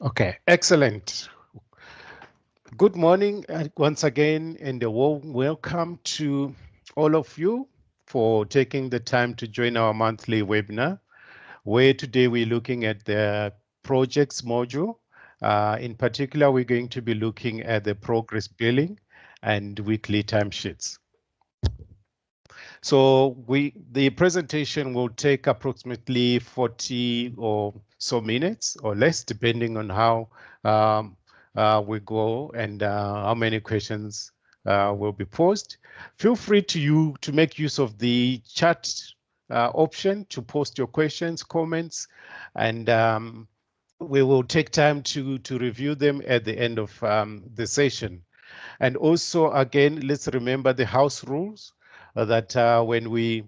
Okay, excellent. Good morning once again, and a warm welcome to all of you for taking the time to join our monthly webinar, where today we're looking at the projects module. In particular, we're going to be looking at the progress billing and weekly timesheets. So the presentation will take approximately 40 or so minutes or less, depending on how we go and how many questions will be posed. Feel free to make use of the chat option to post your questions, comments, and we will take time to review them at the end of the session. And also, again, let's remember the house rules that when we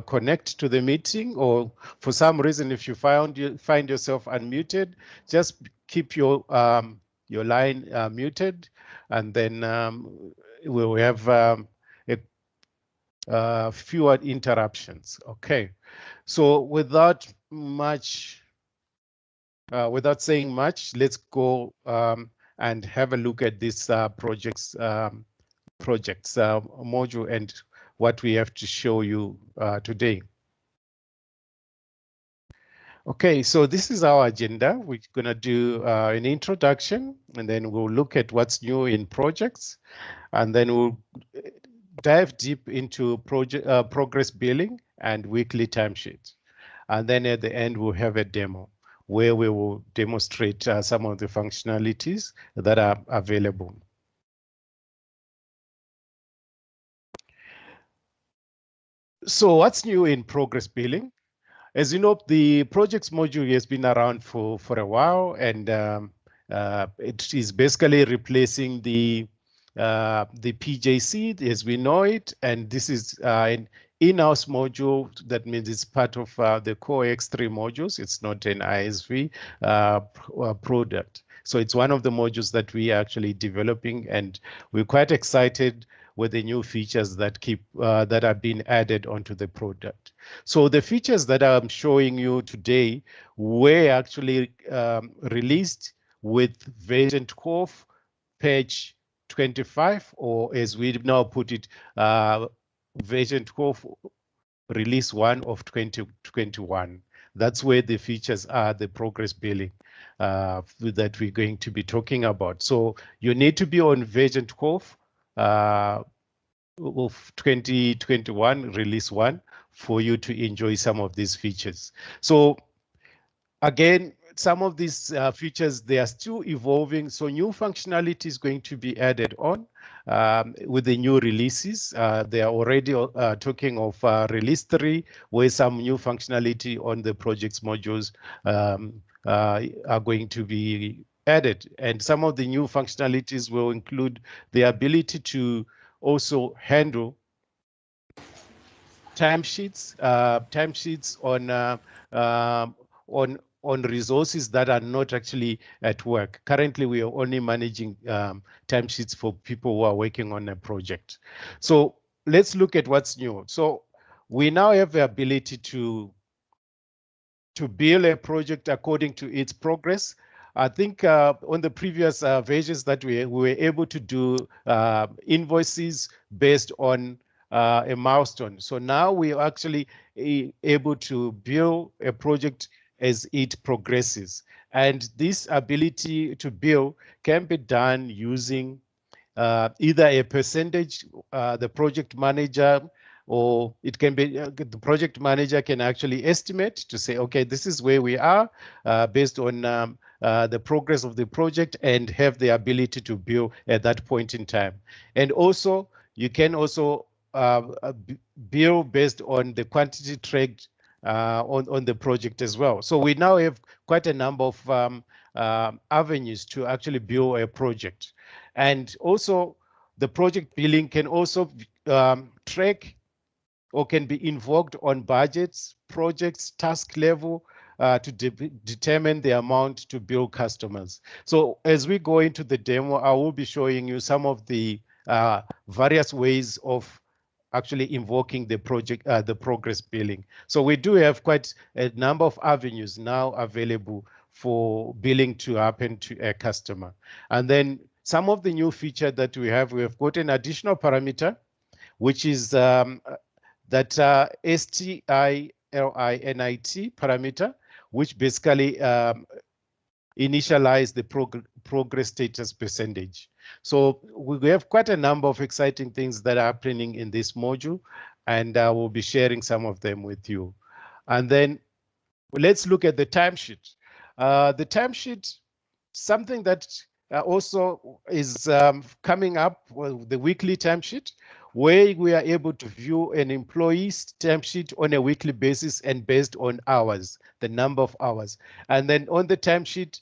connect to the meeting, or for some reason if you find yourself unmuted, just keep your line muted, and then we'll have fewer interruptions. Okay, so without saying much, let's go and have a look at this projects module and what we have to show you today. Okay, so this is our agenda. We're going to do an introduction, and then we'll look at what's new in projects, and then we'll dive deep into progress billing and weekly timesheets. And then at the end, we'll have a demo where we will demonstrate some of the functionalities that are available. So what's new in progress billing? As you know, the projects module has been around for a while, and it is basically replacing the PJC as we know it, and this is an in-house module. That means it's part of the core X3 modules. It's not an ISV product. So it's one of the modules that we are actually developing, and we're quite excited with the new features that that are being added onto the product. So the features that I'm showing you today were actually released with version 12, page 25, or as we now put it, version 12, release 1 of 2021. That's where the features are, the progress billing that we're going to be talking about. So you need to be on version 12 of 2021, release 1, for you to enjoy some of these features. So again, some of these features, they are still evolving. So new functionality is going to be added on with the new releases. They are already talking of release 3, where some new functionality on the projects modules are going to be added. And some of the new functionalities will include the ability to also handle timesheets on resources that are not actually at work. Currently, we are only managing timesheets for people who are working on a project. So let's look at what's new. So we now have the ability to bill a project according to its progress. I think on the previous versions that we were able to do invoices based on a milestone. So now we are actually able to bill a project as it progresses. And this ability to bill can be done using either a percentage, the project manager, or it can be the project manager can actually estimate to say, okay, this is where we are based on the progress of the project, and have the ability to bill at that point in time. And also, you can also bill based on the quantity tracked on the project as well. So we now have quite a number of avenues to actually bill a project. And also, the project billing can also track or can be invoked on budgets, projects, task level to determine the amount to bill customers. So as we go into the demo, I will be showing you some of the various ways of actually invoking the project, the progress billing. So we do have quite a number of avenues now available for billing to happen to a customer. And then some of the new feature that we have got an additional parameter, which is that STILINIT parameter, which basically initialize the progress status percentage. So we have quite a number of exciting things that are happening in this module, and I will be sharing some of them with you. And then let's look at the timesheet. The timesheet, something that also is coming up with the weekly timesheet, where we are able to view an employee's timesheet on a weekly basis and based on hours, the number of hours. And then on the timesheet,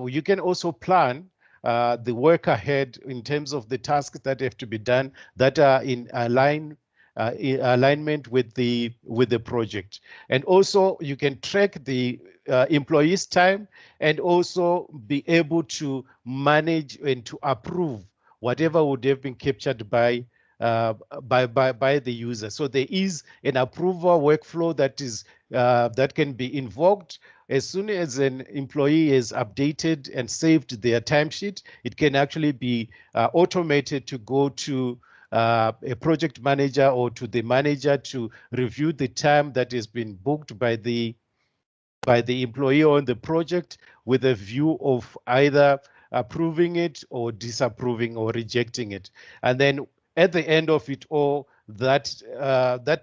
you can also plan the work ahead in terms of the tasks that have to be done that are in alignment with the project. And also you can track the employees' time and also be able to manage and to approve whatever would have been captured by the user. So there is an approval workflow that is that can be invoked. As soon as an employee is updated and saved their timesheet, it can actually be automated to go to a project manager or to the manager to review the time that has been booked by the employee on the project, with a view of either approving it or disapproving or rejecting it. And then at the end of it all, that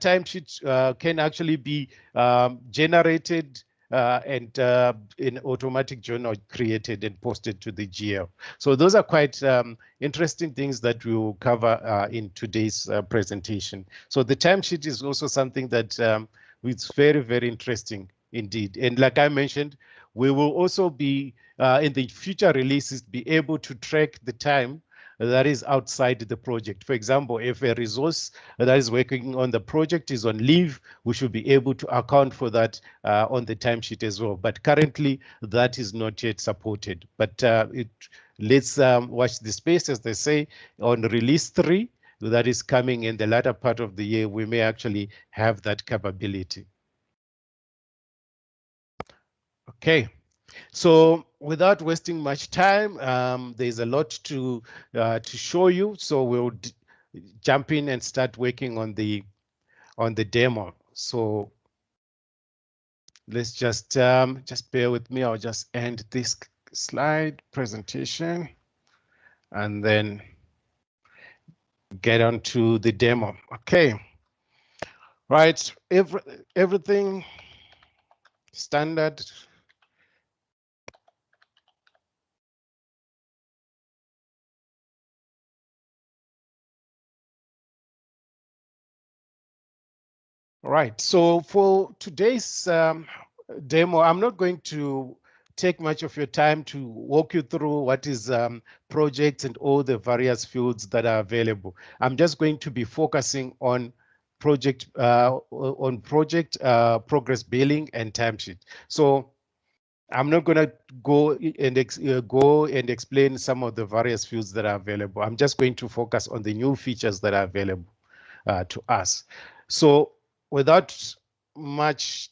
timesheet can actually be generated and in automatic journal created and posted to the GL. So those are quite interesting things that we will cover in today's presentation. So the timesheet is also something that is very, very interesting indeed. And like I mentioned, we will also be in the future releases be able to track the time that is outside the project. For example, if a resource that is working on the project is on leave, we should be able to account for that on the timesheet as well. But currently, that is not yet supported. But let's watch the space, as they say, on release 3, that is coming in the latter part of the year, we may actually have that capability. Okay. So without wasting much time, there's a lot to show you. So we'll jump in and start working on the demo. So let's just bear with me. I'll just end this slide presentation and then get on to the demo. Okay. Right. Everything standard. Right, so for today's demo, I'm not going to take much of your time to walk you through what is projects and all the various fields that are available. I'm just going to be focusing on project progress billing and timesheet. So I'm not going to go and explain some of the various fields that are available. I'm just going to focus on the new features that are available to us. So without much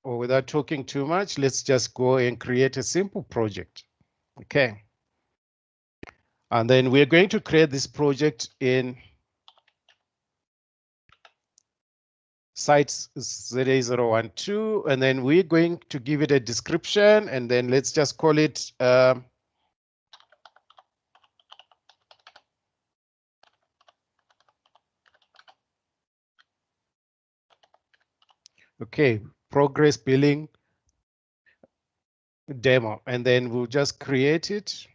or without talking too much, let's just go and create a simple project. Okay. And then we're going to create this project in sites ZA012, and then we're going to give it a description, and then let's just call it okay, progress billing demo, and then we'll just create it.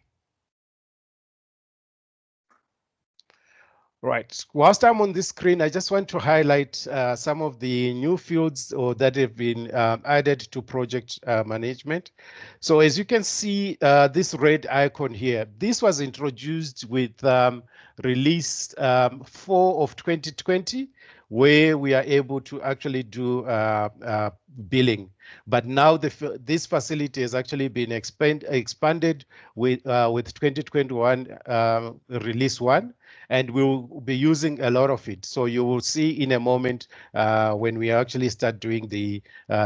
Right. Whilst I'm on this screen, I just want to highlight some of the new fields or that have been added to project management. So as you can see, this red icon here, this was introduced with release 4 of 2020, where we are able to actually do billing. But now this facility has actually been expanded with 2021 release 1, and we'll be using a lot of it. So you will see in a moment when we actually start doing the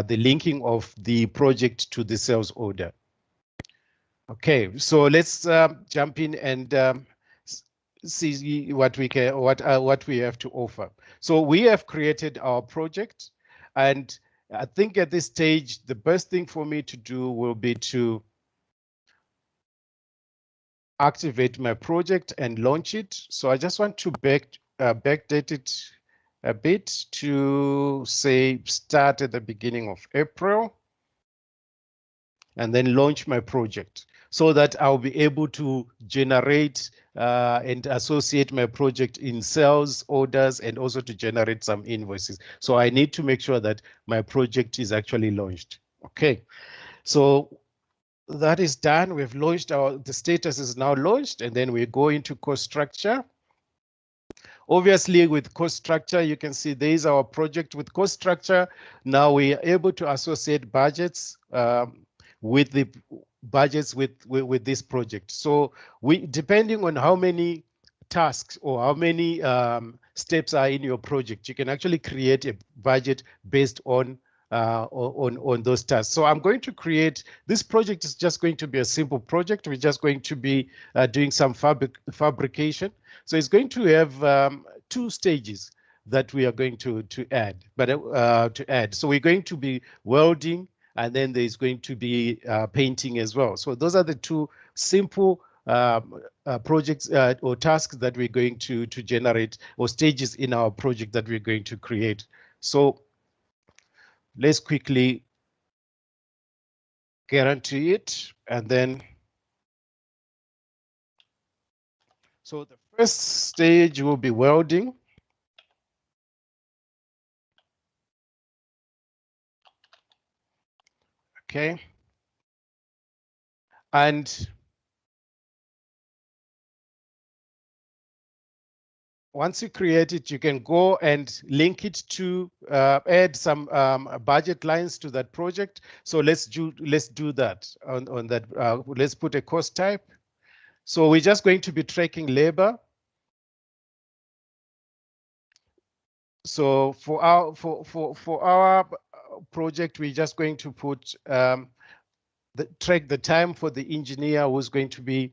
linking of the project to the sales order. Okay, so let's jump in and see what we have to offer. So we have created our project, and I think at this stage the best thing for me to do will be to activate my project and launch it. So I just want to backdate it a bit to say start at the beginning of April, and then launch my project so that I'll be able to generate and associate my project in sales orders and also to generate some invoices. So I need to make sure that my project is actually launched. Okay, so that is done. We've launched the status is now launched, and then we go into cost structure. Obviously, with cost structure, you can see there is our project with cost structure. Now we are able to associate budgets with the budgets with this project. So depending on how many tasks or how many steps are in your project, you can actually create a budget based on those tasks. So I'm going to create, this project is just going to be a simple project. We're just going to be doing some fabrication. So it's going to have 2 stages that we are going to add. So we're going to be welding, and then there's going to be painting as well. So those are the 2 simple projects or tasks that we're going to generate, or stages in our project that we're going to create. So let's quickly guarantee it, and then so the first stage will be welding. Okay, and once you create it, you can go and link it to add some budget lines to that project. So let's do that on that. Let's put a cost type. So we're just going to be tracking labor. So for our project, we're just going to put track the time for the engineer who's going to be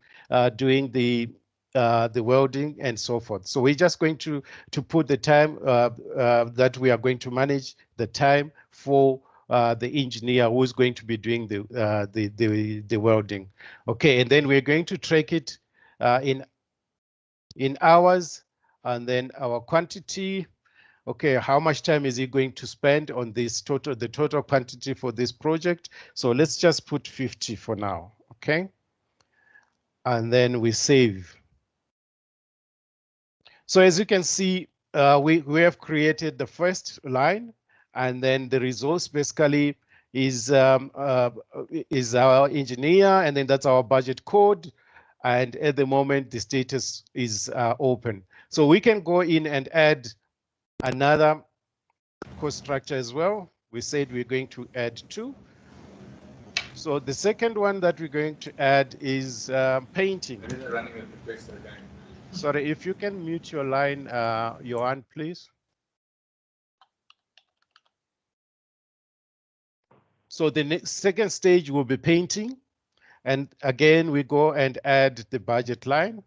doing the welding and so forth. So we're just going to put the time that we are going to manage the time for the engineer who's going to be doing the welding. Okay, and then we're going to track it in hours, and then our quantity. Okay, how much time is he going to spend on this the total quantity for this project? So let's just put 50 for now, okay? And then we save. So as you can see, we have created the first line, and then the resource basically is our engineer, and then that's our budget code. And at the moment, the status is open. So we can go in and add another cost structure as well. We said we're going to add 2. So the second one that we're going to add is painting. Sorry, if you can mute your line, Johan, please. So the second stage will be painting. And again, we go and add the budget line.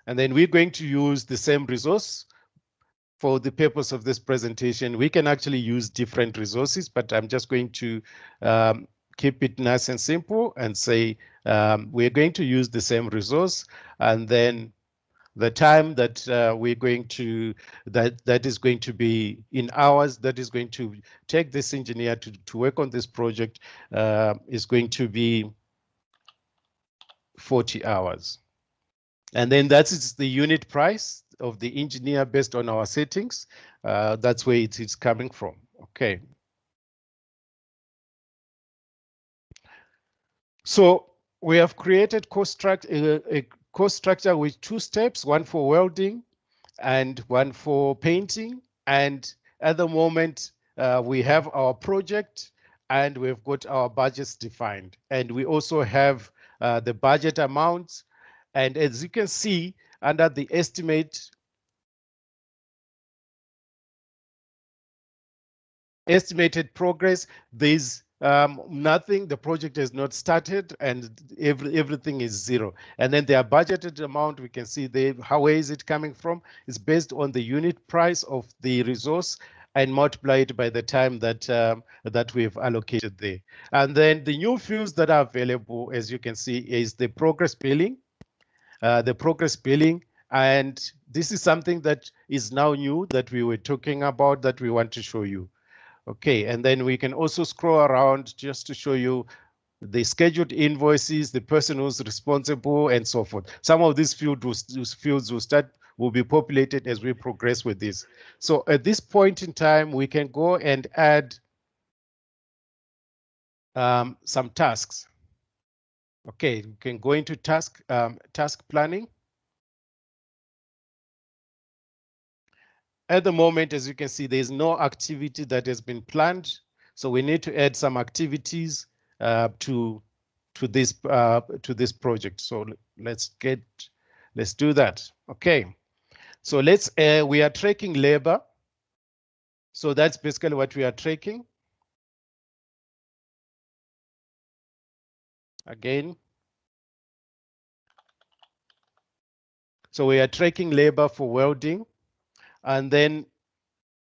And then we're going to use the same resource. For the purpose of this presentation, we can actually use different resources, but I'm just going to keep it nice and simple and say we're going to use the same resource, and then the time that we're going to that is going to be in hours, that is going to take this engineer to work on this project is going to be 40 hours. And then that is the unit price of the engineer based on our settings. That's where it is coming from. Okay. So we have created a cost structure with 2 steps, one for welding and one for painting. And at the moment, we have our project and we've got our budgets defined. And we also have the budget amounts. And as you can see, under the estimated progress, there's nothing, the project has not started, and everything is zero. And then their budgeted amount, we can see where is it coming from? It's based on the unit price of the resource and multiply it by the time that that we've allocated there. And then the new fields that are available, as you can see, is the progress billing. And this is something that is now new that we were talking about that we want to show you. Okay, and then we can also scroll around just to show you the scheduled invoices, the person who's responsible, and so forth. Some of these fields will be populated as we progress with this. So at this point in time, we can go and add some tasks. Okay, we can go into task planning. At the moment, as you can see, there's no activity that has been planned. So we need to add some activities to this project. So let's do that. Okay. So we are tracking labor. So that's basically what we are tracking. Again. So we are tracking labor for welding. And then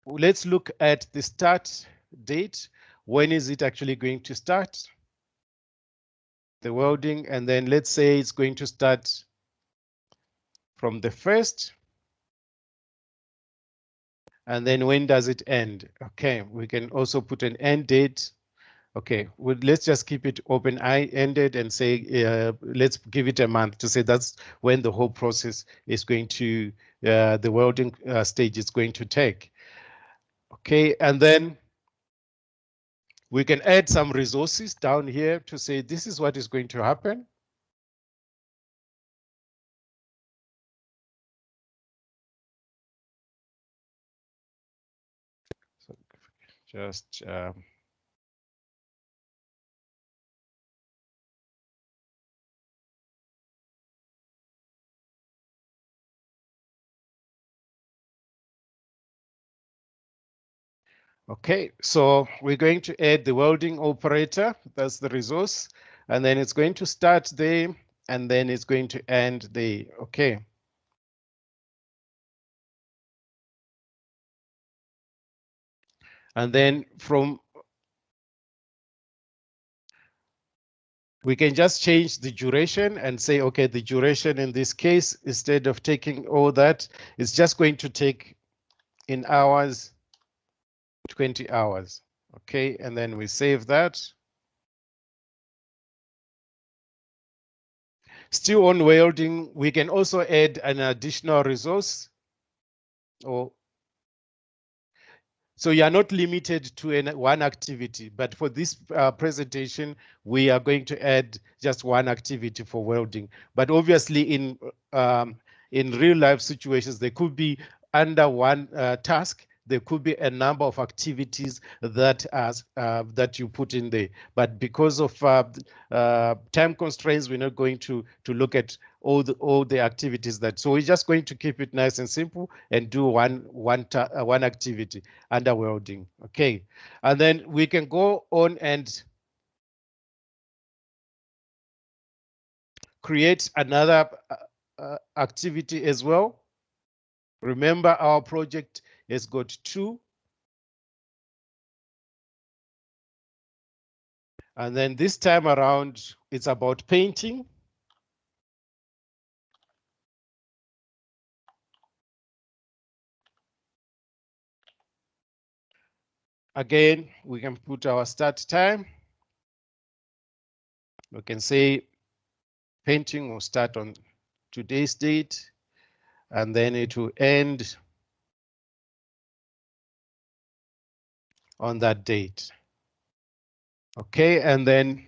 let's look at the start date. When is it actually going to start? The welding, and then let's say it's going to start from the 1st. And then when does it end? Okay, we can also put an end date. Okay, well, let's just keep it open-ended and say, let's give it a month to say that's when the whole process is going to, the welding stage is going to take. Okay, and then we can add some resources down here to say this is what is going to happen. So just okay, so we're going to add the welding operator, that's the resource, and then it's going to start there, and then it's going to end there. Okay. And then we can just change the duration and say, okay, the duration in this case, instead of taking all that, it's just going to take in hours, 20 hours. Okay, and then we save that. Still on welding, we can also add an additional resource. So you are not limited to one activity, but for this presentation, we are going to add just one activity for welding. But obviously in real life situations, there could be under one task, there could be a number of activities that you put in there. But because of time constraints, we're not going to look at all the activities so we're just going to keep it nice and simple and do one activity under welding. Okay, and then we can go on and create another activity as well. Remember, our project has got 2. And then this time around, it's about painting. Again, we can put our start time. We can say painting will start on today's date, and then it will end on that date. Okay, and then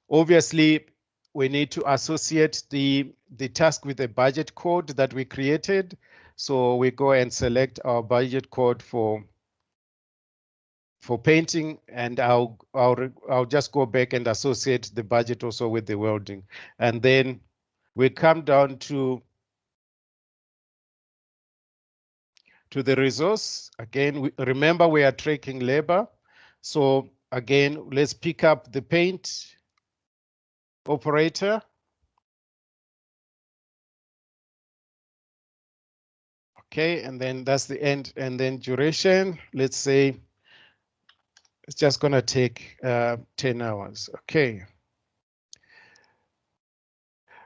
obviously we need to associate the the task with the budget code that we created. So we go and select our budget code for painting, and I'll just go back and associate the budget also with the welding. And then we come down to the resource. Again, remember we are tracking labor. So again, let's pick up the paint operator. Okay, and then that's the end. And then duration, let's say it's just gonna take 10 hours. Okay.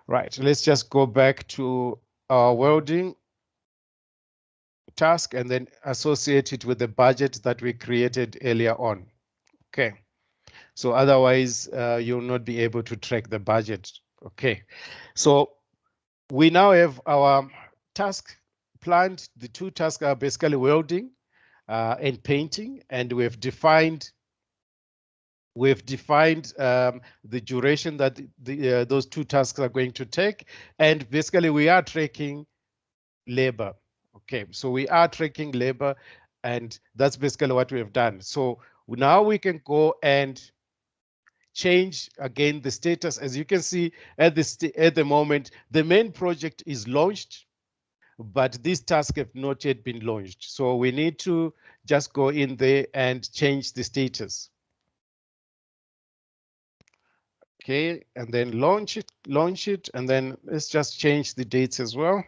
Right, let's just go back to our welding task and then associate it with the budget that we created earlier on. Okay, so otherwise you'll not be able to track the budget. Okay, so we now have our task planned. The two tasks are basically welding and painting, and we've defined the duration that those two tasks are going to take, and basically we are tracking labor. Okay, so we are tracking labor, and that's basically what we have done. So now we can go and change again the status. As you can see at the moment, the main project is launched, but these tasks have not yet been launched. So we need to just go in there and change the status. Okay, and then launch it, and then let's just change the dates as well.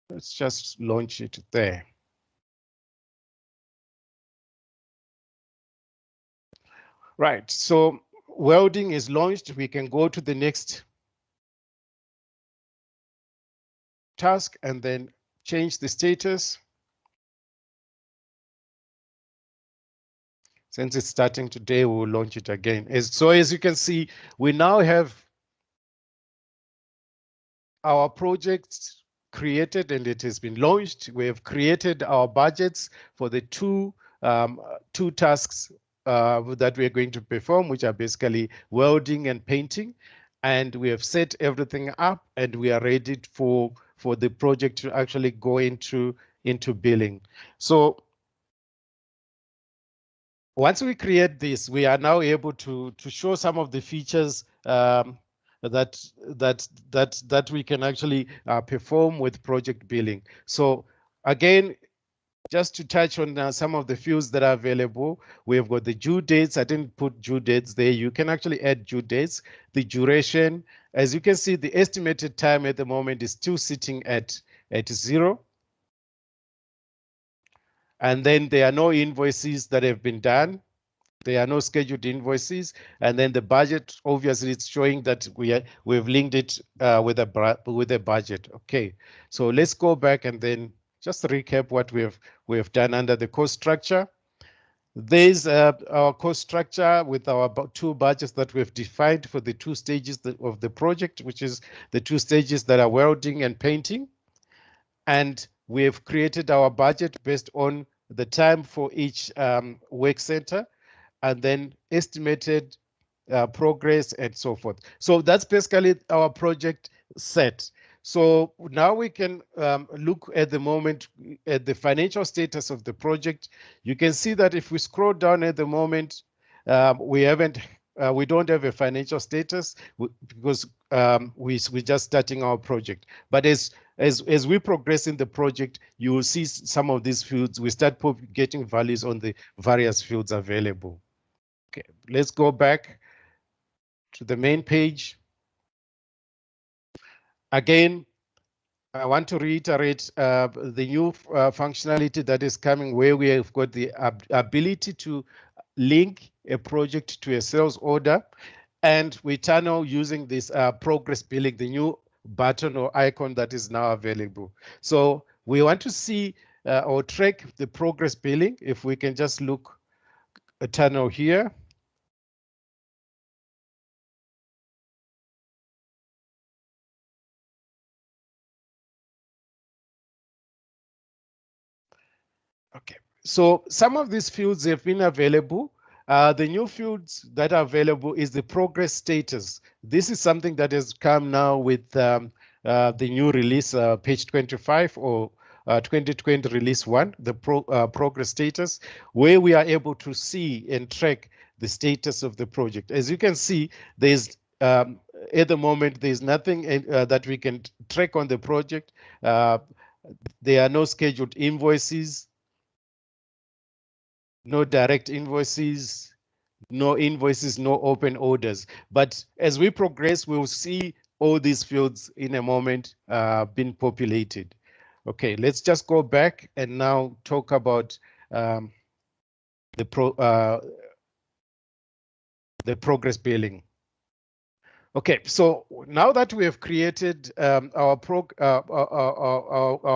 Let's just launch it there. Right, so welding is launched. We can go to the next task and then change the status. Since it's starting today, we will launch it again. So as you can see, we now have our project created and it has been launched. We have created our budgets for the two tasks that we are going to perform, which are basically welding and painting. And we have set everything up, and we are ready for the project to actually go into billing. So once we create this, we are now able to show some of the features that we can actually perform with project billing. So again, just to touch on some of the fields that are available, we've got the due dates. I didn't put due dates there. You can actually add due dates. The duration, as you can see, the estimated time at the moment is still sitting at 0. And then there are no invoices that have been done. There are no scheduled invoices. And then the budget, obviously, it's showing that we've linked it with a budget. Okay, so let's go back and then just recap what we have done under the cost structure. There's our cost structure with our two budgets that we've defined for the two stages of the project, which is the two stages that are welding and painting. And we have created our budget based on the time for each work center, and then estimated progress and so forth. So that's basically our project set. So now we can look at the moment at the financial status of the project. You can see that if we scroll down at the moment, we don't have a financial status because we're just starting our project. But as we progress in the project, you will see some of these fields. We start getting values on the various fields available. Okay, let's go back to the main page. Again, I want to reiterate the new functionality that is coming, where we have got the ability to link a project to a sales order, and we tunnel using this progress billing, the new button or icon that is now available. So we want to see or track the progress billing. If we can just look a tunnel here. Okay, so some of these fields have been available. The new fields that are available is the progress status. This is something that has come now with the new release, page 25 or 2020 release 1, the progress status, where we are able to see and track the status of the project. As you can see, there's at the moment, there's nothing that we can track on the project. There are no scheduled invoices, no direct invoices, no invoices, no open orders. But as we progress, we'll see all these fields in a moment being populated. Okay, let's just go back and now talk about the progress billing. Okay, so now that we have created our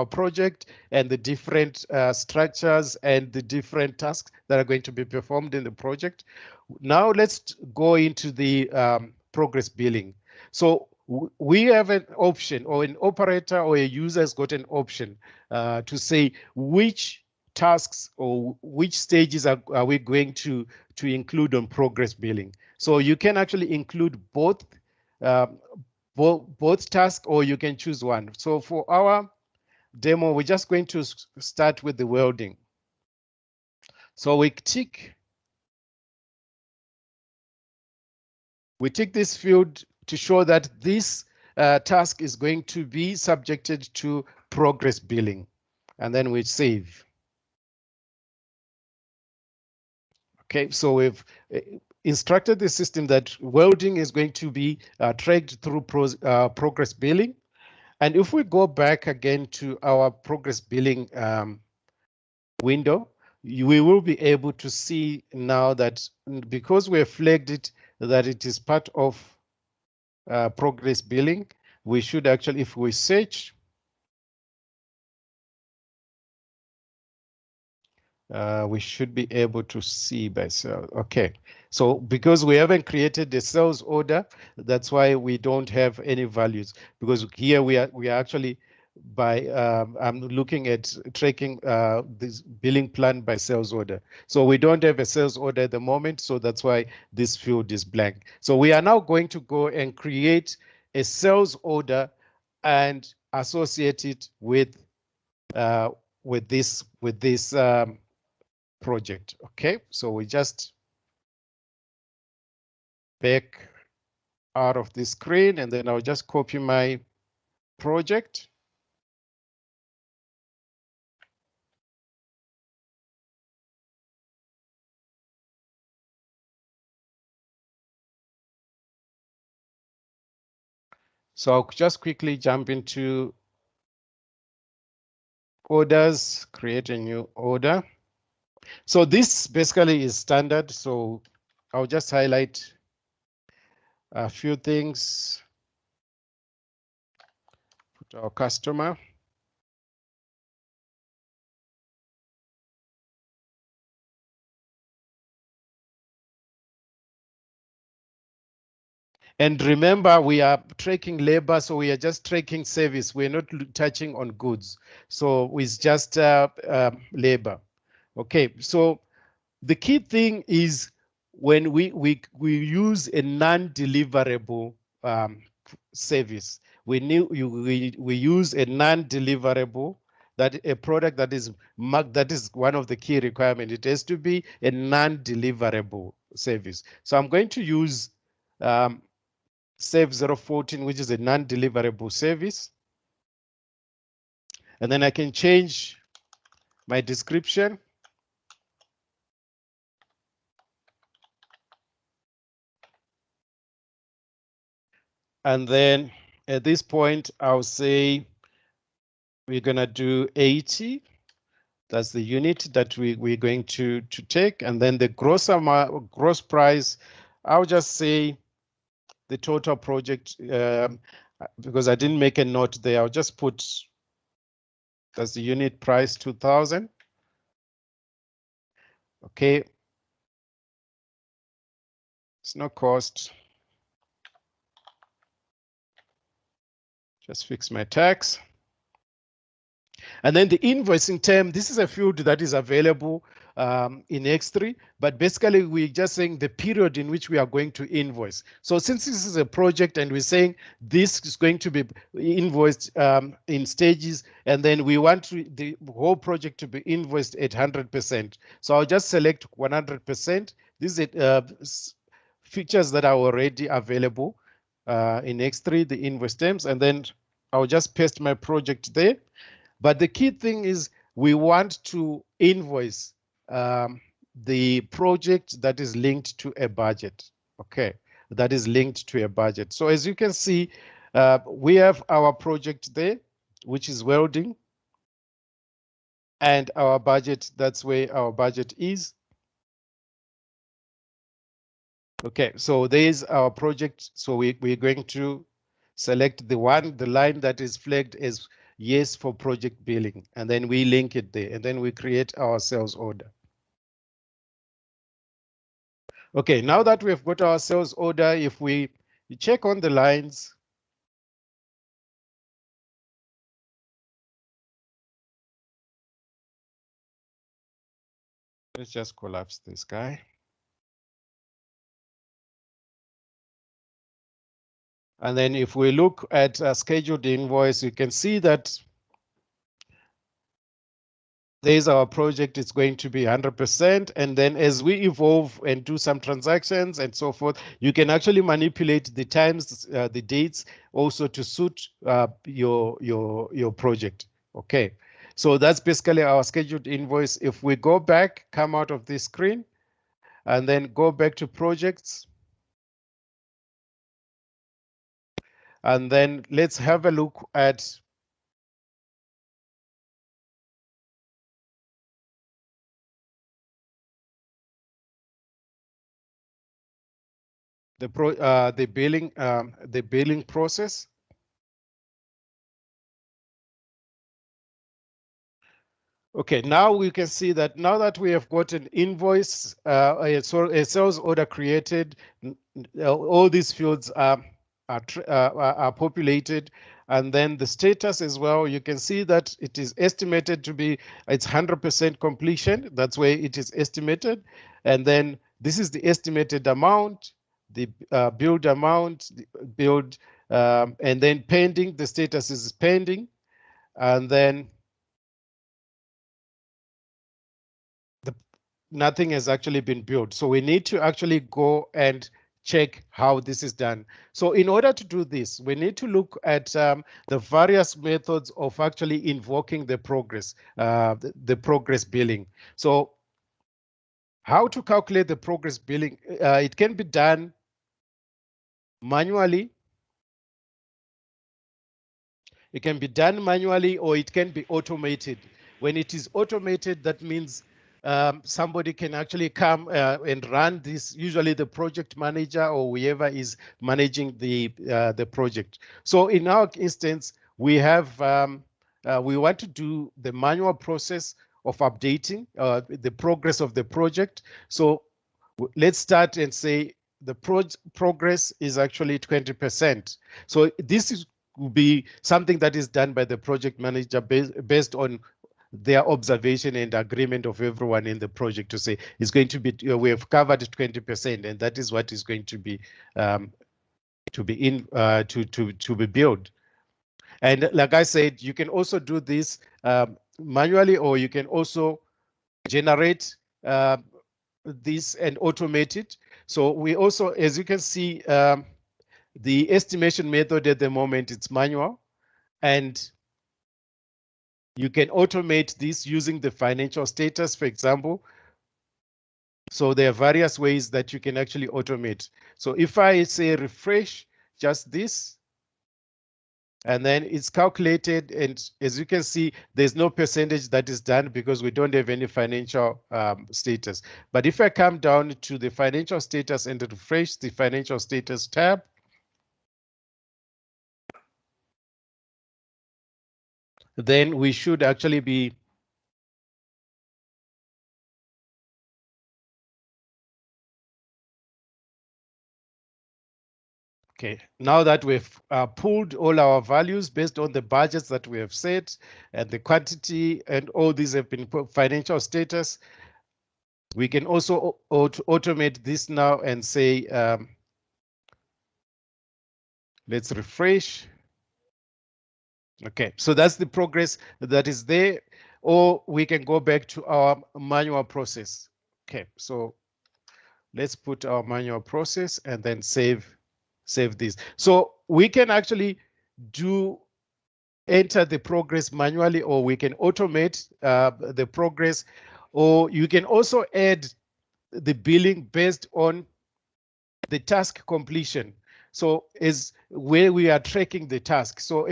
project and the different structures and the different tasks that are going to be performed in the project, now let's go into the progress billing. So we have an option, or an operator or a user has got an option to say which tasks or which stages are we going to include on progress billing. So you can actually include both tasks, or you can choose one. So for our demo, we're just going to start with the welding. So we tick this field to show that this task is going to be subjected to progress billing, and then we save. Okay, so we've instructed the system that welding is going to be tracked through progress billing. And if we go back again to our progress billing window, we will be able to see now that because we have flagged it that it is part of progress billing, we should actually, if we search, we should be able to see by sales. Okay, so because we haven't created the sales order, that's why we don't have any values, because here we are actually by I'm looking at tracking this billing plan by sales order. So we don't have a sales order at the moment, so that's why this field is blank. So we are now going to go and create a sales order and associate it with this project. Okay, so we just back out of the screen, and then I'll just copy my project. So I'll just quickly jump into orders, create a new order. So this basically is standard. So I'll just highlight a few things. Put our customer. And remember, we are tracking labor, so we are just tracking service. We're not touching on goods. So it's just labor. Okay, so the key thing is when we use a non-deliverable service, we use a non-deliverable, that a product that is marked, that is one of the key requirements. It has to be a non-deliverable service. So I'm going to use Save 014, which is a non-deliverable service. And then I can change my description. And then at this point, I'll say we're going to do 80. That's the unit that we're going to take. And then the gross amount, gross price, I'll just say the total project, because I didn't make a note there. I'll just put, that's the unit price, 2,000. Okay. It's no cost. Just fix my tax. And then the invoicing term, this is a field that is available in X3, but basically we're just saying the period in which we are going to invoice. So since this is a project and we're saying this is going to be invoiced in stages, and then we want the whole project to be invoiced at 100%. So I'll just select 100%. These are features that are already available in X3, the invoice terms, and then I'll just paste my project there. But the key thing is we want to invoice the project that is linked to a budget. Okay, that is linked to a budget. So as you can see, we have our project there, which is welding, and our budget, that's where our budget is. Okay, so there's our project. So we're going to select the line that is flagged as yes for project billing, and then we link it there, and then we create our sales order. Okay, now that we've got our sales order, if we check on the lines, let's just collapse this guy. And then if we look at a scheduled invoice, you can see that there's our project, it's going to be 100%. And then as we evolve and do some transactions and so forth, you can actually manipulate the times, the dates also to suit your project. Okay, so that's basically our scheduled invoice. If we go back, come out of this screen, and then go back to projects. And then let's have a look at the billing process. Okay, now we can see that now that we have got an invoice, a sales order created, all these fields are populated, and then the status as well. You can see that it is estimated to be, it's 100% completion. That's where it is estimated, and then this is the estimated amount, the billed amount, billed, and then pending. The status is pending, and then nothing has actually been built. So we need to actually go and check how this is done. So in order to do this, we need to look at the various methods of actually invoking the progress, the progress billing. So how to calculate the progress billing? It can be done manually. It can be done manually, or it can be automated. When it is automated, that means somebody can actually come and run this, usually the project manager or whoever is managing the project. So in our instance, we have we want to do the manual process of updating the progress of the project. So let's start and say the progress is actually 20%. So this is will be something that is done by the project manager based on their observation and agreement of everyone in the project to say it's going to be, we have covered 20%, and that is what is going to be to be billed. And like I said, you can also do this manually, or you can also generate this and automate it. So we also, as you can see, the estimation method at the moment, it's manual, and you can automate this using the financial status, for example. So there are various ways that you can actually automate. So if I say refresh just this, and then it's calculated, and as you can see, there's no percentage that is done because we don't have any financial status. But if I come down to the financial status and refresh the financial status tab, then we should actually be okay. Now that we've pulled all our values based on the budgets that we have set and the quantity, and all these have been put financial status, We can also automate this now and say, let's refresh. Okay, so that's the progress that is there, or we can go back to our manual process. Okay, so let's put our manual process and then save this. So we can actually enter the progress manually, or we can automate the progress, or you can also add the billing based on the task completion. So is where we are tracking the task. So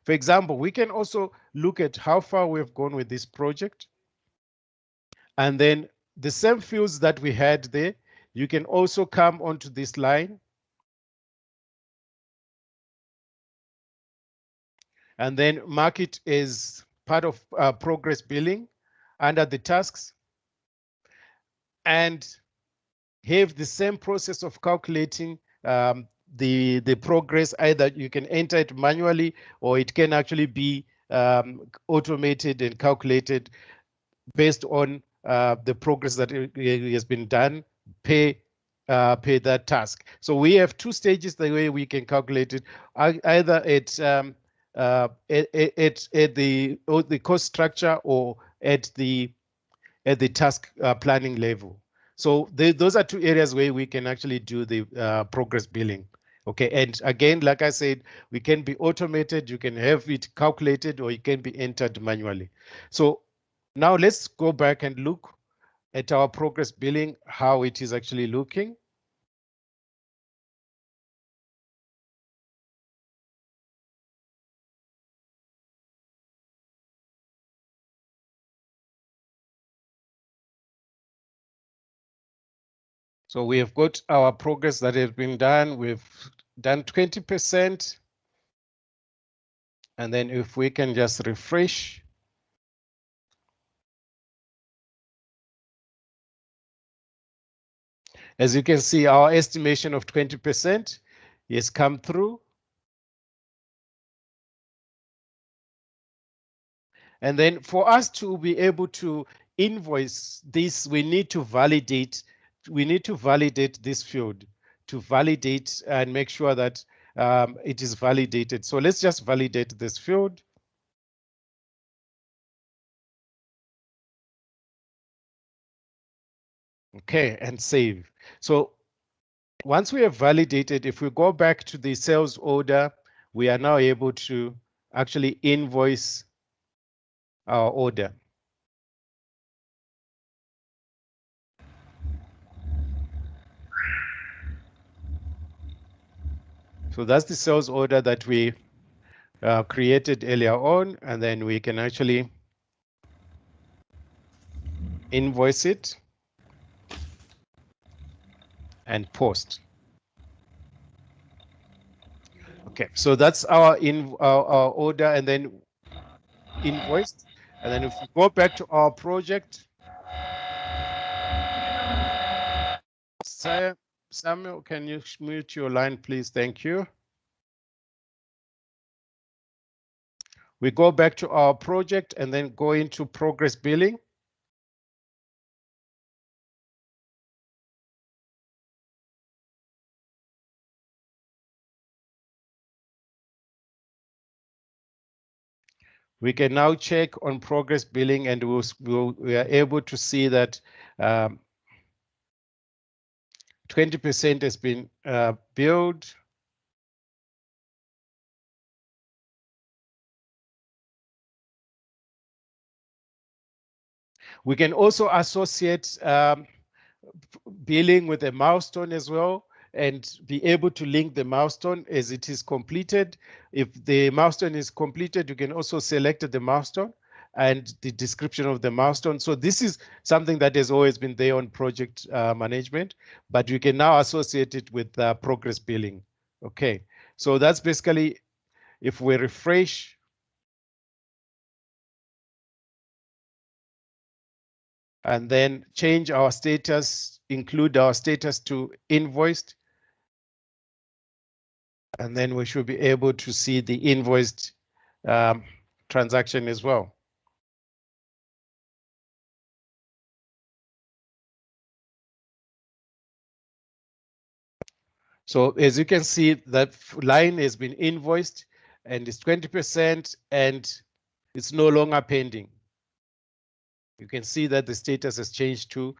for example, we can also look at how far we've gone with this project. And then the same fields that we had there, you can also come onto this line and then mark it as part of progress billing under the tasks, and have the same process of calculating the progress. Either you can enter it manually, or it can actually be automated and calculated based on the progress that has been done pay that task. So we have two stages the way we can calculate it, either at the cost structure or at the task planning level. So those are two areas where we can actually do the progress billing. Okay, and again, like I said, we can be automated, you can have it calculated, or it can be entered manually. So now let's go back and look at our progress billing, how it is actually looking. So we have got our progress that has been done. We've done 20%. And then if we can just refresh. As you can see, our estimation of 20% has come through. And then for us to be able to invoice this, we need to validate this field, to validate and make sure that it is validated. So let's just validate this field. Okay, and save. So once we have validated, if we go back to the sales order, we are now able to actually invoice our order. So that's the sales order that we created earlier on, and then we can actually invoice it and post. Okay, so that's our order, and then invoiced. And then if we go back to our project, Samuel, can you mute your line, please? Thank you. We go back to our project and then go into progress billing. We can now check on progress billing, and we are able to see that 20% has been billed. We can also associate billing with a milestone as well, and be able to link the milestone as it is completed. If the milestone is completed, you can also select the milestone and the description of the milestone. So this is something that has always been there on project management, but you can now associate it with progress billing. Okay, so that's basically, if we refresh, and then change our status, include our status to invoiced, and then we should be able to see the invoiced transaction as well. So as you can see, that line has been invoiced and it's 20% and it's no longer pending. You can see that the status has changed to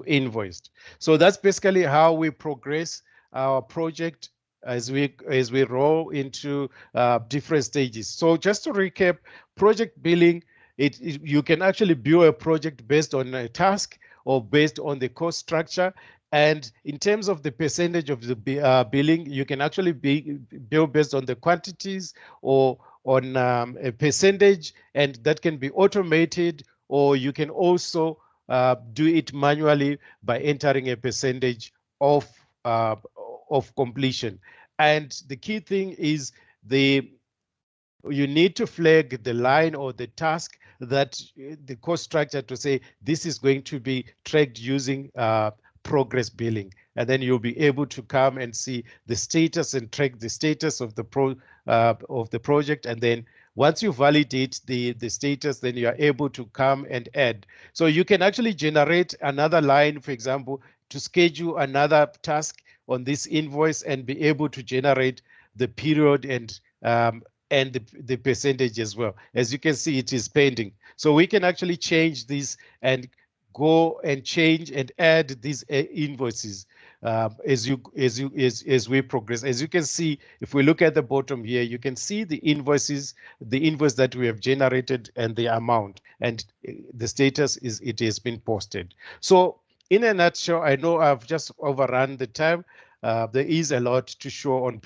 invoiced. So that's basically how we progress our project as we roll into different stages. So just to recap, project billing, you can actually bill a project based on a task or based on the cost structure. And in terms of the percentage of the billing, you can actually bill based on the quantities or on a percentage, and that can be automated, or you can also do it manually by entering a percentage of completion. And the key thing is you need to flag the line or the task that the cost structure to say this is going to be tracked using progress billing, and then you'll be able to come and see the status and track the status of the project. And then once you validate the status, then you are able to come and add. So you can actually generate another line, for example, to schedule another task on this invoice and be able to generate the period and the percentage as well. As you can see, it is pending. So we can actually change this and go and change and add these invoices as we progress. As you can see, if we look at the bottom here, you can see the invoices, the invoice that we have generated and the amount, and the status is it has been posted. So in a nutshell, I know I've just overrun the time. There is a lot to show on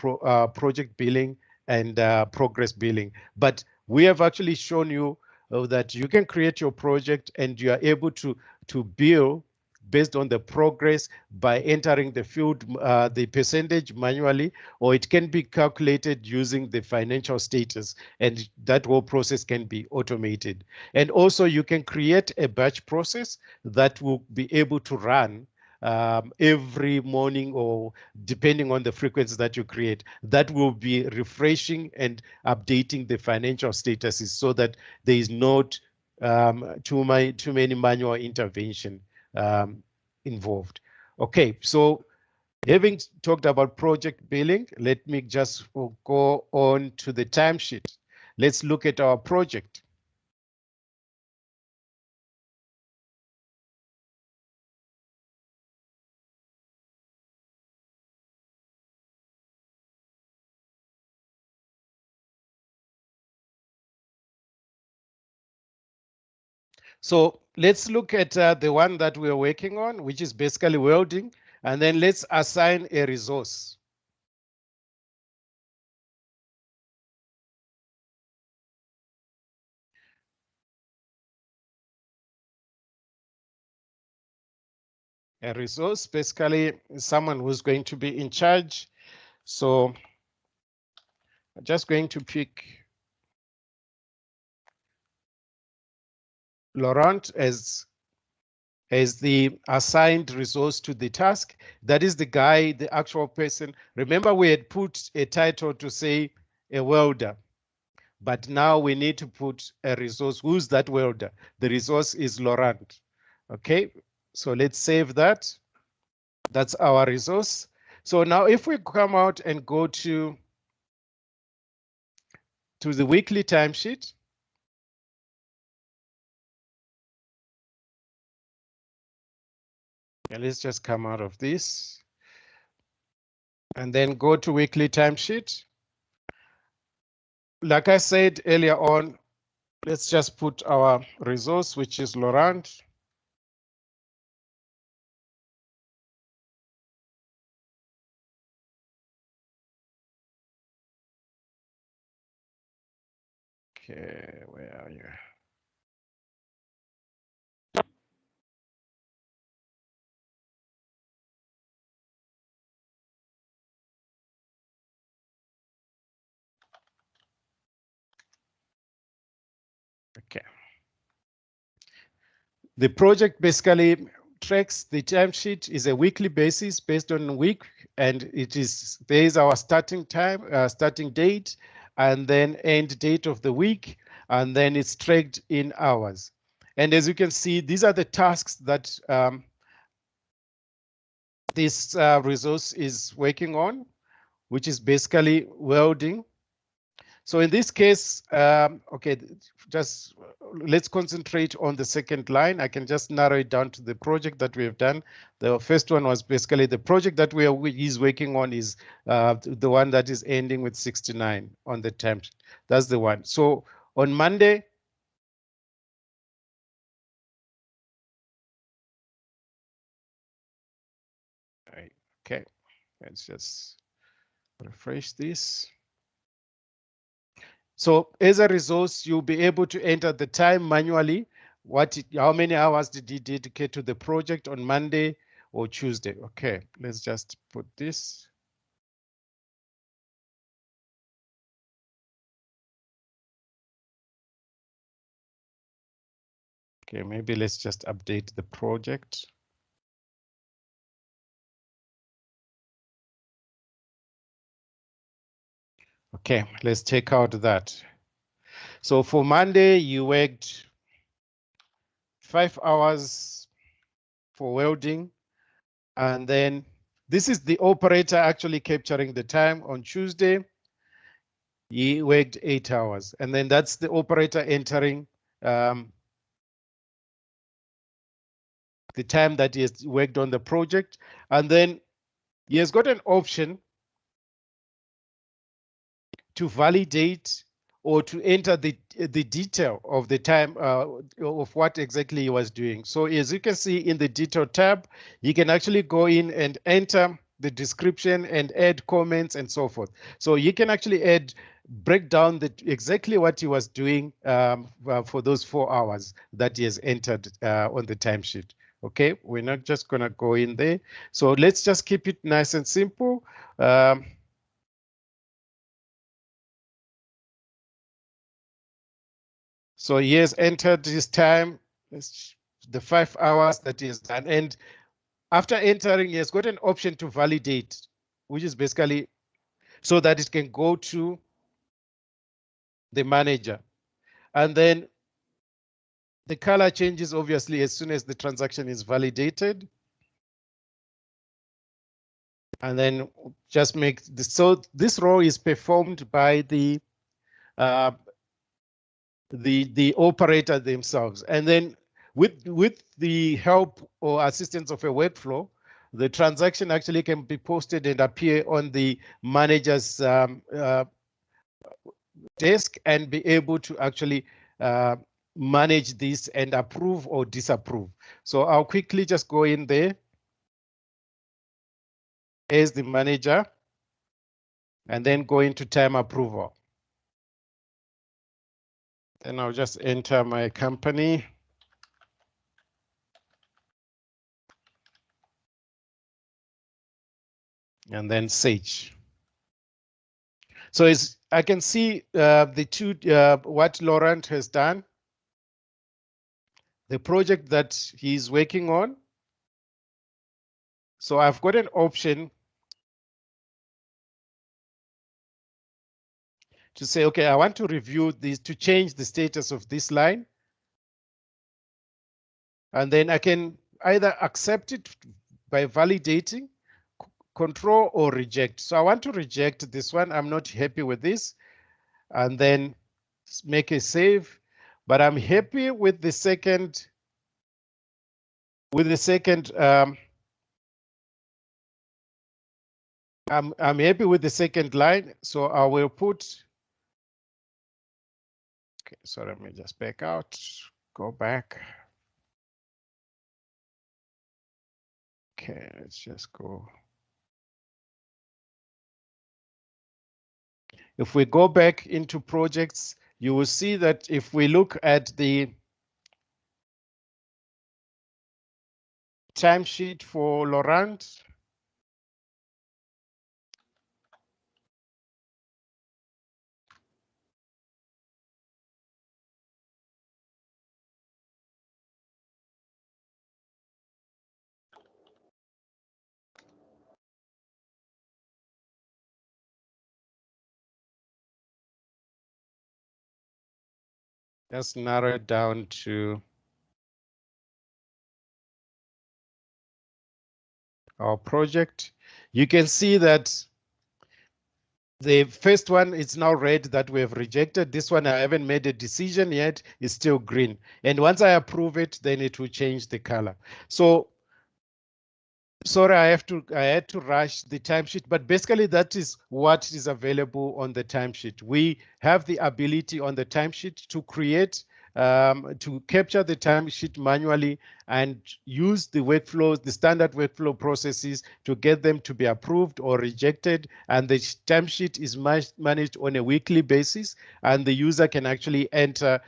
project billing and progress billing, but we have actually shown you that you can create your project and you are able to bill based on the progress by entering the field, the percentage manually, or it can be calculated using the financial status, and that whole process can be automated. And also you can create a batch process that will be able to run every morning, or depending on the frequency that you create, that will be refreshing and updating the financial statuses so that there is not too many manual intervention involved. Okay, so having talked about project billing, let me just go on to the timesheet. Let's look at our project. So let's look at the one that we're working on, which is basically welding, and then let's assign a resource. A resource basically is someone who's going to be in charge. So I'm just going to pick Laurent as the assigned resource to the task. That is the guy, the actual person. Remember, we had put a title to say a welder, but now we need to put a resource. Who's that welder? The resource is Laurent. Okay, so let's save that. That's our resource. So now if we come out and go to the weekly timesheet, and let's just come out of this and then go to weekly timesheet. Like I said earlier on, let's just put our resource, which is Laurent. Okay, where are you? Okay. The project basically tracks the timesheet is a weekly basis based on a week, and there is our starting time, starting date, and then end date of the week, and then it's tracked in hours. And as you can see, these are the tasks that this resource is working on, which is basically welding. So in this case, okay, just let's concentrate on the second line. I can just narrow it down to the project that we have done. The first one was basically the project that he's working on is the one that is ending with 69 on the time. That's the one. So on Monday, okay, let's just refresh this. So as a resource, you'll be able to enter the time manually. How many hours did he dedicate to the project on Monday or Tuesday? Okay, let's just put this. Okay, maybe let's just update the project. Okay, let's take out that. So for Monday, you worked 5 hours for welding, and then this is the operator actually capturing the time. On Tuesday, he worked 8 hours, and then that's the operator entering the time that he has worked on the project. And then he has got an option to validate or to enter the detail of the time of what exactly he was doing. So as you can see in the detail tab, you can actually go in and enter the description and add comments and so forth. So you can actually break down exactly what he was doing for those 4 hours that he has entered on the timesheet. Okay, we're not just gonna go in there. So let's just keep it nice and simple. So he has entered his time, the 5 hours that he has done. And after entering, he has got an option to validate, which is basically so that it can go to the manager. And then the color changes obviously as soon as the transaction is validated. And then just make this. So this row is performed by the operator themselves. And then with the help or assistance of a workflow, the transaction actually can be posted and appear on the manager's desk and be able to actually manage this and approve or disapprove. So I'll quickly just go in there as the manager and then go into time approval. Then I'll just enter my company. And then Sage. So I can see the two, what Laurent has done, the project that he's working on. So I've got an option to say, okay, I want to review this to change the status of this line. And then I can either accept it by validating, control or reject. So I want to reject this one. I'm not happy with this. And then make a save. But I'm happy with the second, I'm happy with the second line, so I will put, okay, so let me just back out, go back. Okay, let's just go. If we go back into projects, you will see that if we look at the timesheet for Laurent, just narrow it down to our project. You can see that the first one is now red that we have rejected. This one I haven't made a decision yet, it's still green. And once I approve it, then it will change the color. So sorry, I had to rush the timesheet, but basically that is what is available on the timesheet. We have the ability on the timesheet to create, to capture the timesheet manually and use the workflows, the standard workflow processes to get them to be approved or rejected. And the timesheet is managed on a weekly basis, and the user can actually enter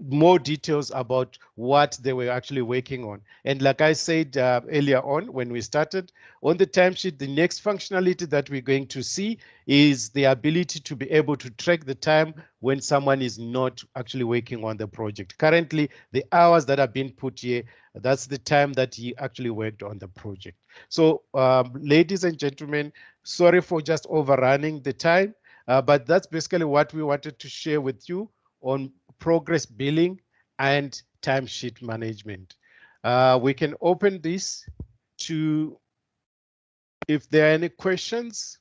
more details about what they were actually working on. And like I said earlier on when we started, on the timesheet, the next functionality that we're going to see is the ability to be able to track the time when someone is not actually working on the project. Currently, the hours that have been put here, that's the time that he actually worked on the project. So ladies and gentlemen, sorry for just overrunning the time, but that's basically what we wanted to share with you on progress billing and timesheet management. We can open this to, if there are any questions.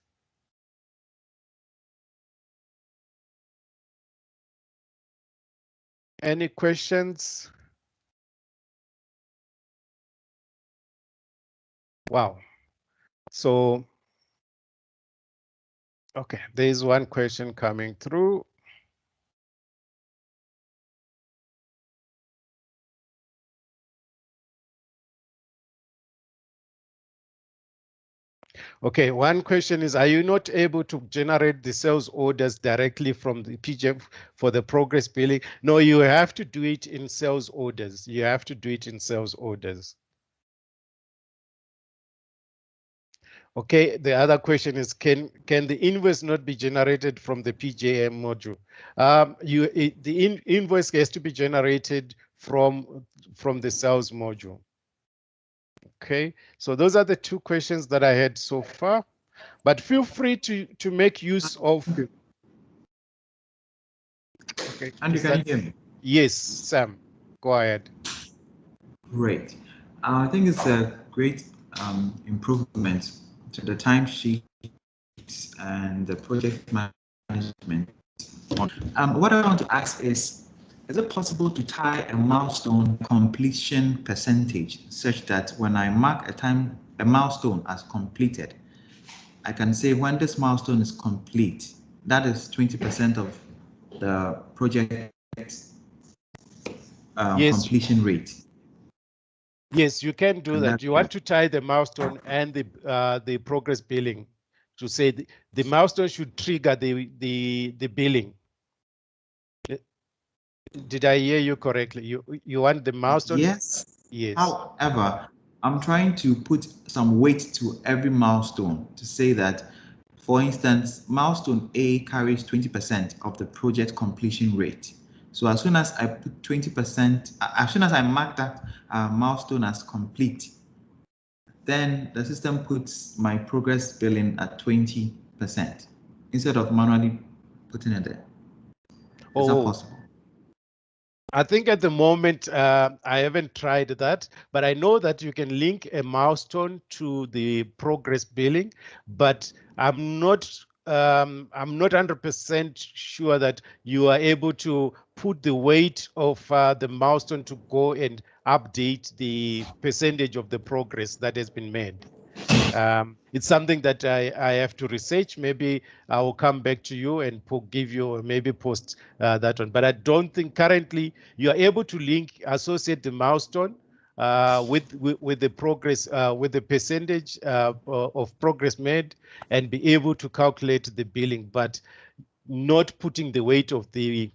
Any questions? Wow. So, okay, there's one question coming through. Okay, one question is, are you not able to generate the sales orders directly from the PJ for the progress billing? No, you have to do it in sales orders. You have to do it in sales orders. Okay, the other question is, can the invoice not be generated from the PJM module? The invoice has to be generated from the sales module. Okay, so those are the two questions that I had so far, but feel free to make use of. Okay, and can you hear me? Yes, Sam, go ahead. Great. I think it's a great improvement to the timesheets and the project management. What I want to ask is it possible to tie a milestone completion percentage such that when I mark a milestone as completed, I can say when this milestone is complete, that is 20% of the project completion rate. Yes, you can do that. You want to tie the milestone and the progress billing to say the milestone should trigger the billing. Did I hear you correctly? You want the milestone? Yes. Yes. However, I'm trying to put some weight to every milestone to say that, for instance, milestone A carries 20% of the project completion rate. So as soon as I put 20%, as soon as I mark that milestone as complete, then the system puts my progress billing at 20% instead of manually putting it there. Is that possible? I think at the moment, I haven't tried that, but I know that you can link a milestone to the progress billing, but I'm not 100% sure that you are able to put the weight of the milestone to go and update the percentage of the progress that has been made. It's something that I have to research. Maybe I will come back to you and give you, maybe post that one. But I don't think currently you are able to associate the milestone with the progress, with the percentage of progress made, and be able to calculate the billing, but not putting the weight of the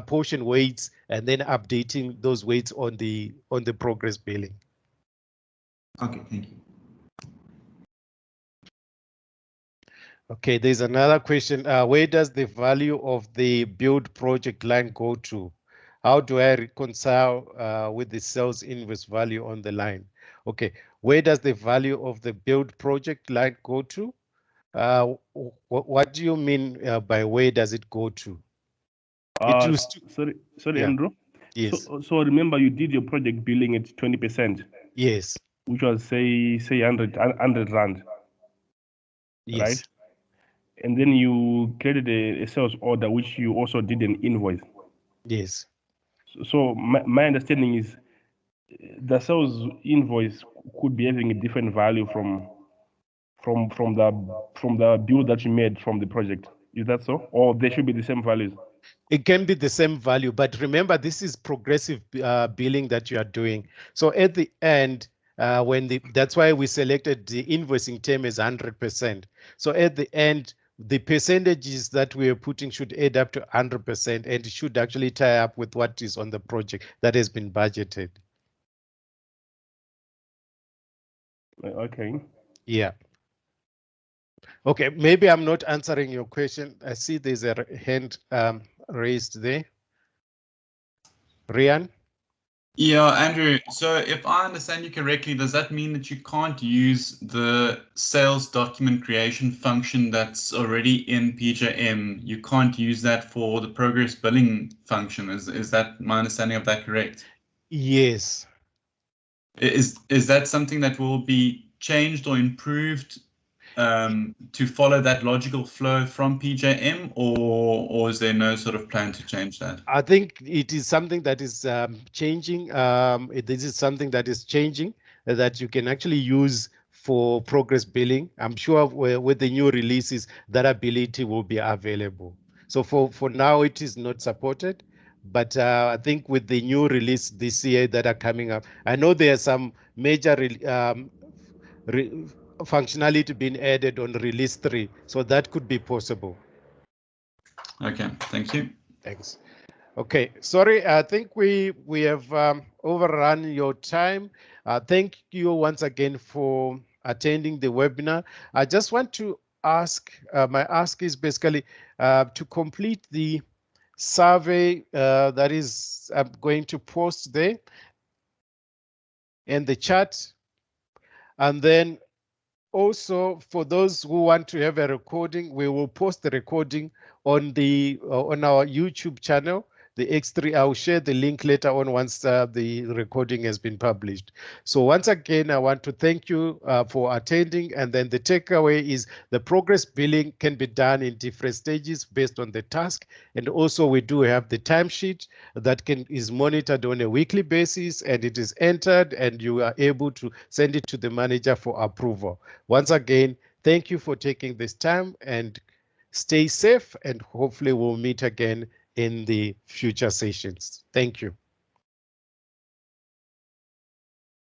portion weights and then updating those weights on the progress billing. Okay, thank you. Okay, there's another question. Where does the value of the build project line go to? How do I reconcile with the sales invoice value on the line? Okay, where does the value of the build project line go to? What do you mean by where does it go to? Sorry, yeah. Andrew. Yes. So remember, you did your project billing at 20%. Yes. which was say 100 rand, Yes. right? And then you created a sales order, which you also did an invoice. Yes. So my understanding is the sales invoice could be having a different value from the bill that you made from the project. Is that so? Or they should be the same values? It can be the same value, but remember, this is progressive billing that you are doing. So at the end, that's why we selected the invoicing term as 100%. So at the end, the percentages that we are putting should add up to 100%, and it should actually tie up with what is on the project that has been budgeted. Okay. Yeah. Okay, maybe I'm not answering your question. I see there's a hand raised there. Rian? Yeah, Andrew. So if I understand you correctly, does that mean that you can't use the sales document creation function that's already in PJM? You can't use that for the progress billing function. Is that my understanding of that correct? Yes. Is that something that will be changed or improved to follow that logical flow from PJM, or is there no sort of plan to change that? I think it is something that is changing. This is something that is changing that you can actually use for progress billing. I'm sure with the new releases, that ability will be available. So for now, it is not supported. But I think with the new release this year that are coming up, I know there are some major functionality being added on release 3. So that could be possible. Okay, thank you. Thanks. Okay, sorry, I think we have overrun your time. Thank you once again for attending the webinar. I just want to ask, my ask is basically to complete the survey that is I'm going to post there in the chat. And then also for those who want to have a recording, we will post the recording on the on our YouTube channel, the X3. I'll share the link later on once the recording has been published. So once again, I want to thank you for attending. And then the takeaway is the progress billing can be done in different stages based on the task. And also we do have the timesheet that is monitored on a weekly basis, and it is entered, and you are able to send it to the manager for approval. Once again, thank you for taking this time, and stay safe, and hopefully we'll meet again in the future sessions. Thank you.